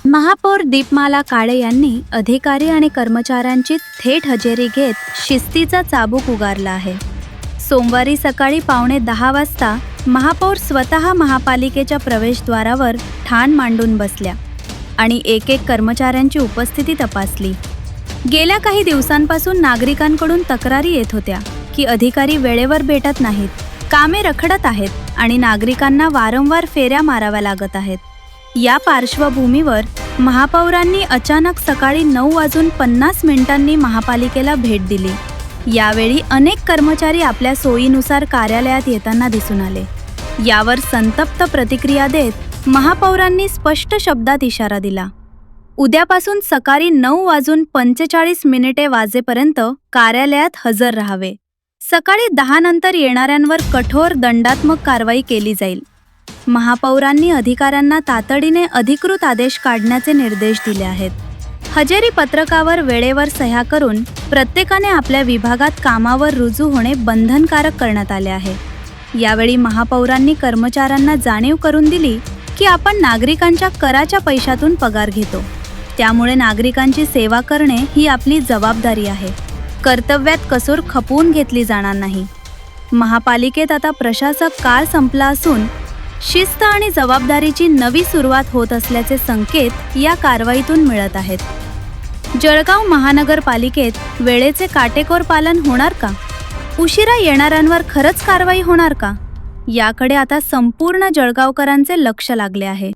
महापौर दीपमाला काळे यांनी अधिकारी आणि कर्मचाऱ्यांची थेट हजेरी घेत शिस्तीचा चाबूक उगारला आहे. सोमवारी सकाळी 9:15 वाजता महापौर स्वतः महापालिकेच्या प्रवेशद्वारावर ठाण मांडून बसल्या आणि एक कर्मचाऱ्यांची उपस्थिती तपासली. गेल्या काही दिवसांपासून नागरिकांकडून तक्रारी येत होत्या की अधिकारी वेळेवर भेटत नाहीत, कामे रखडत आहेत आणि नागरिकांना वारंवार फेऱ्या माराव्या लागत आहेत. या पार्श्वभूमीवर महापौरांनी अचानक सकाळी 9:50 महापालिकेला भेट दिली. यावेळी अनेक कर्मचारी आपल्या सोयीनुसार कार्यालयात येताना दिसून आले. यावर संतप्त प्रतिक्रिया देत महापौरांनी स्पष्ट शब्दात इशारा दिला. उद्यापासून सकाळी 9:45 वाजेपर्यंत कार्यालयात हजर राहावे. सकाळी 10 नंतर येणाऱ्यांवर कठोर दंडात्मक कारवाई केली जाईल. महापौरांनी अधिकाऱ्यांना तातडीने अधिकृत आदेश काढण्याचे निर्देश दिले आहेत. हजेरी पत्रकावर वेळेवर सह्या करून प्रत्येकाने आपल्या विभागात कामावर रुजू होणे बंधनकारक करण्यात आले आहे. यावेळी महापौरांनी कर्मचाऱ्यांना जाणीव करून दिली की आपण नागरिकांच्या कराच्या पैशातून पगार घेतो, त्यामुळे नागरिकांची सेवा करणे ही आपली जबाबदारी आहे. कर्तव्यात कसूर खपवून घेतली जाणार नाही. महापालिकेत आता प्रशासक काळ संपला असून शिस्त आणि जबाबदारीची नवी सुरुवात होत असल्याचे संकेत या कारवाईतून मिळत आहेत. जळगाव महानगरपालिकेत वेळेचे काटेकोर पालन होणार का? उशिरा येणाऱ्यांवर खरंच कारवाई होणार का? याकडे आता संपूर्ण जळगावकरांचे लक्ष लागले आहे.